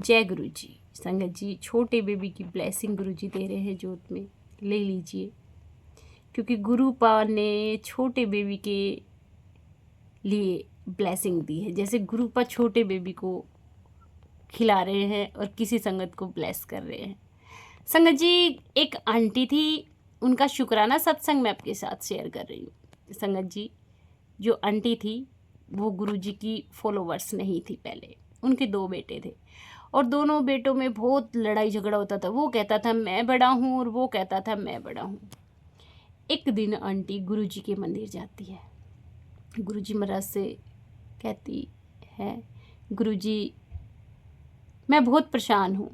जय गुरु जी। संगत जी, छोटे बेबी की ब्लेसिंग गुरु जी दे रहे हैं जोत में, ले लीजिए। क्योंकि गुरु पा ने छोटे बेबी के लिए ब्लेसिंग दी है। जैसे गुरु पा छोटे बेबी को खिला रहे हैं और किसी संगत को ब्लेस कर रहे हैं। संगत जी, एक आंटी थी, उनका शुक्राना सत्संग मैं आपके साथ शेयर कर रही हूँ। संगत जी, जो आंटी थी वो गुरु जी की फॉलोवर्स नहीं थी। पहले उनके 2 बेटे थे और दोनों बेटों में बहुत लड़ाई झगड़ा होता था। वो कहता था मैं बड़ा हूँ और वो कहता था मैं बड़ा हूँ। एक दिन आंटी गुरु जी के मंदिर जाती है। गुरु जी महाराज से कहती है, गुरु जी मैं बहुत परेशान हूँ।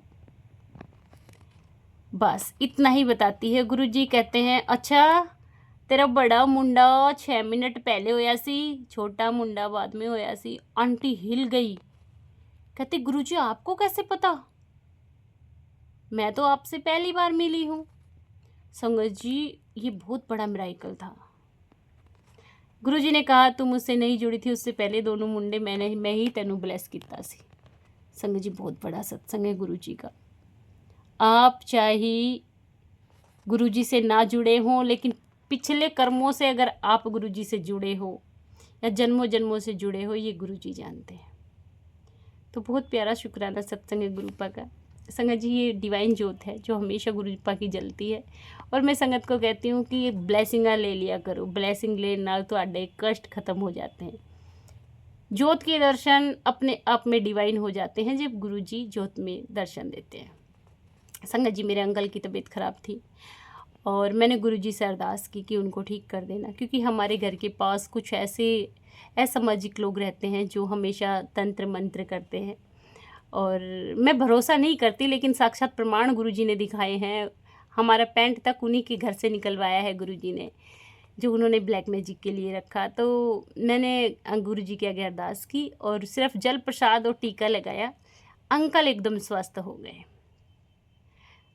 बस इतना ही बताती है। गुरु जी कहते हैं, अच्छा तेरा बड़ा मुंडा 6 मिनट पहले होया सी, छोटा मुंडा बाद में होया सी। आंटी हिल गई। कहते गुरुजी आपको कैसे पता? मैं तो आपसे पहली बार मिली हूँ। संगत जी, ये बहुत बड़ा मिराकल था। गुरुजी ने कहा तू मुझसे नहीं जुड़ी थी, उससे पहले दोनों मुंडे मैं ही तेनू ब्लेस किया सी। संगत जी, बहुत बड़ा सत्संग है गुरु जी का। आप चाहे गुरुजी से ना जुड़े हों, लेकिन पिछले कर्मों से अगर आप गुरुजी से जुड़े हो या जन्मों जन्मों से जुड़े हो, ये गुरुजी जानते हैं। तो बहुत प्यारा शुक्राना सत्संग है गुरुपा का। संगत जी, ये डिवाइन जोत है जो हमेशा गुरुपा की जलती है। और मैं संगत को कहती हूँ कि ये ब्लेसिंगा ले लिया करो। ब्लेसिंग लेने नाल ਤੁਹਾਡੇ कष्ट खत्म हो जाते हैं। जोत के दर्शन अपने आप में डिवाइन हो जाते हैं जब गुरु जी जोत में दर्शन देते हैं। संगत जी, मेरे अंकल की तबीयत ख़राब थी और मैंने गुरु जी से अरदास की कि उनको ठीक कर देना। क्योंकि हमारे घर के पास कुछ ऐसे असामाजिक लोग रहते हैं जो हमेशा तंत्र मंत्र करते हैं और मैं भरोसा नहीं करती, लेकिन साक्षात प्रमाण गुरुजी ने दिखाए हैं। हमारा पैंट तक उन्हीं के घर से निकलवाया है गुरुजी ने, जो उन्होंने ब्लैक मैजिक के लिए रखा। तो मैंने गुरुजी के आगे अरदास की और सिर्फ जल प्रसाद और टीका लगाया। अंकल एकदम स्वस्थ हो गए।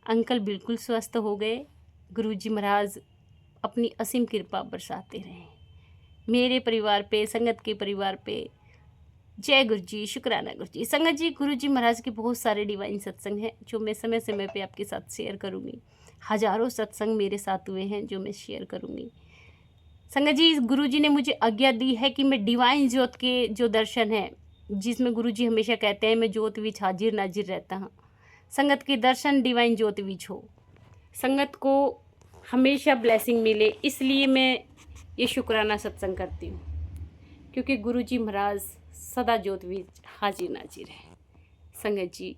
अंकल बिल्कुल स्वस्थ हो गए। गुरुजी महाराज अपनी असीम कृपा बरसाते रहे मेरे परिवार पे, संगत के परिवार पे। जय गुरु जी, शुक्राना गुरु जी। संगत जी, गुरु जी महाराज के बहुत सारे डिवाइन सत्संग हैं जो मैं समय समय पे आपके साथ शेयर करूँगी। हजारों सत्संग मेरे साथ हुए हैं जो मैं शेयर करूँगी। संगत जी, गुरु जी ने मुझे आज्ञा दी है कि मैं डिवाइन ज्योत के जो दर्शन है, जिसमें गुरु जी हमेशा कहते हैं मैं ज्योत विच हाजिर नाजिर रहता हूँ। संगत के दर्शन डिवाइन ज्योत विच हो, संगत को हमेशा ब्लेसिंग मिले, इसलिए मैं ये शुक्राना सत्संग करती हूँ। क्योंकि गुरु जी महाराज सदा ज्योत विच हाजिर नाजिर है। संगत जी,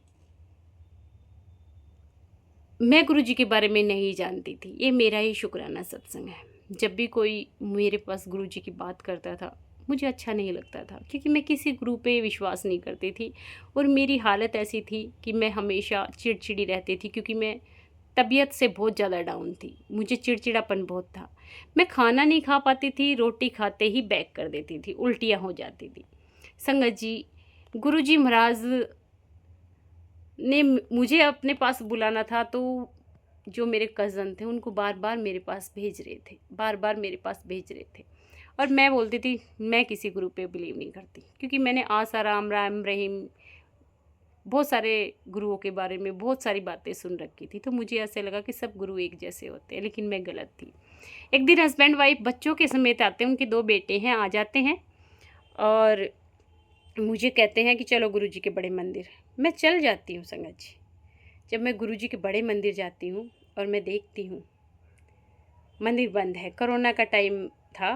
मैं गुरु जी के बारे में नहीं जानती थी। ये मेरा ही शुक्राना सत्संग है। जब भी कोई मेरे पास गुरु जी की बात करता था, मुझे अच्छा नहीं लगता था, क्योंकि मैं किसी गुरु पे विश्वास नहीं करती थी और मेरी हालत ऐसी थी कि मैं हमेशा चिड़चिड़ी रहती थी। क्योंकि मैं तबीयत से बहुत ज़्यादा डाउन थी, मुझे चिड़चिड़ापन बहुत था। मैं खाना नहीं खा पाती थी, रोटी खाते ही बैक कर देती थी, उल्टियाँ हो जाती थी। संगत जी, गुरु जी महाराज ने मुझे अपने पास बुलाना था, तो जो मेरे कज़न थे उनको बार बार मेरे पास भेज रहे थे, बार बार मेरे पास भेज रहे थे। और मैं बोलती थी मैं किसी गुरु पे बिलीव नहीं करती, क्योंकि मैंने आसाराम, राम रहीम, बहुत सारे गुरुओं के बारे में बहुत सारी बातें सुन रखी थी। तो मुझे ऐसे लगा कि सब गुरु एक जैसे होते हैं, लेकिन मैं गलत थी। एक दिन हस्बैंड वाइफ बच्चों के समेत आते हैं, उनके 2 बेटे हैं, आ जाते हैं और मुझे कहते हैं कि चलो गुरु जी के बड़े मंदिर। मैं चल जाती हूँ। संगत जी, जब मैं गुरु जी के बड़े मंदिर जाती हूँ और मैं देखती हूँ मंदिर बंद है। कोरोना का टाइम था,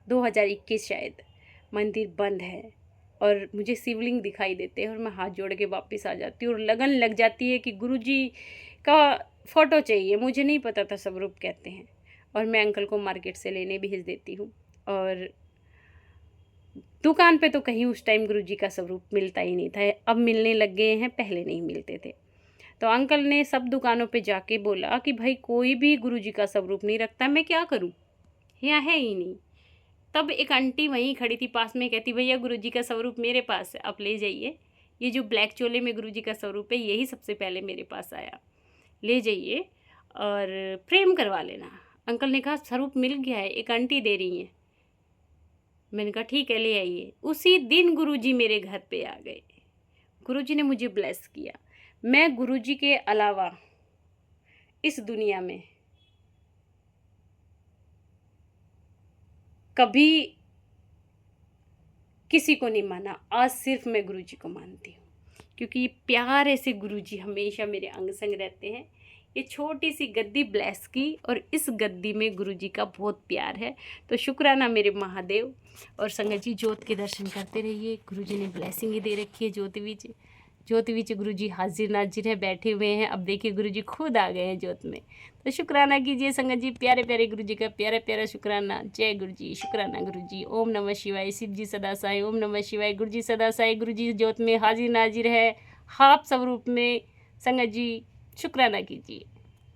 2021 शायद। मंदिर बंद है और मुझे शिवलिंग दिखाई देते हैं और मैं हाथ जोड़ के वापस आ जाती हूँ और लगन लग जाती है कि गुरु जी का फ़ोटो चाहिए। मुझे नहीं पता था स्वरूप कहते हैं। और मैं अंकल को मार्केट से लेने भेज देती हूँ और दुकान पे तो कहीं उस टाइम गुरु जी का स्वरूप मिलता ही नहीं था। अब मिलने लग गए हैं, पहले नहीं मिलते थे। तो अंकल ने सब दुकानों पे जाके बोला कि भाई कोई भी गुरु जी का स्वरूप नहीं रखता, मैं क्या करूं, यहाँ है ही नहीं। तब एक आंटी वहीं खड़ी थी पास में, कहती भैया गुरु जी का स्वरूप मेरे पास है, आप ले जाइए। ये जो ब्लैक चोले में गुरु जी का स्वरूप है, यही सबसे पहले मेरे पास आया, ले जाइए और प्रेम करवा लेना। अंकल ने कहा स्वरूप मिल गया है, एक आंटी दे रही हैं। मैंने कहा ठीक है, ले आइए। उसी दिन गुरुजी मेरे घर पे आ गए। गुरुजी ने मुझे ब्लेस किया। मैं गुरु जी के अलावा इस दुनिया में कभी किसी को नहीं माना, आज सिर्फ मैं गुरु जी को मानती हूँ, क्योंकि ये प्यारे से गुरु जी हमेशा मेरे अंग संग रहते हैं। ये छोटी सी गद्दी ब्लेस की, और इस गद्दी में गुरु जी का बहुत प्यार है। तो शुक्राना मेरे महादेव। और संगत जी जोत के दर्शन करते रहिए। गुरु जी ने ब्लेसिंग ही दे रखी है ज्योति विच गुरु जी हाजिर नाजिर है, बैठे हुए हैं। अब देखिए गुरु जी खुद आ गए हैं ज्योत में। तो शुक्राना कीजिए संगत जी, प्यारे प्यारे गुरु जी का प्यारा प्यारा शुक्राना। जय गुरु जी, शुक्राना गुरु जी। ओम नमः शिवाय। शिव जी सदा साई। ओम नमः शिवाय। गुरु जी सदा साई। गुरु जी ज्योत में हाजिर नाजिर है, हाफ स्वरूप में। संगत जी शुक्राना कीजिए।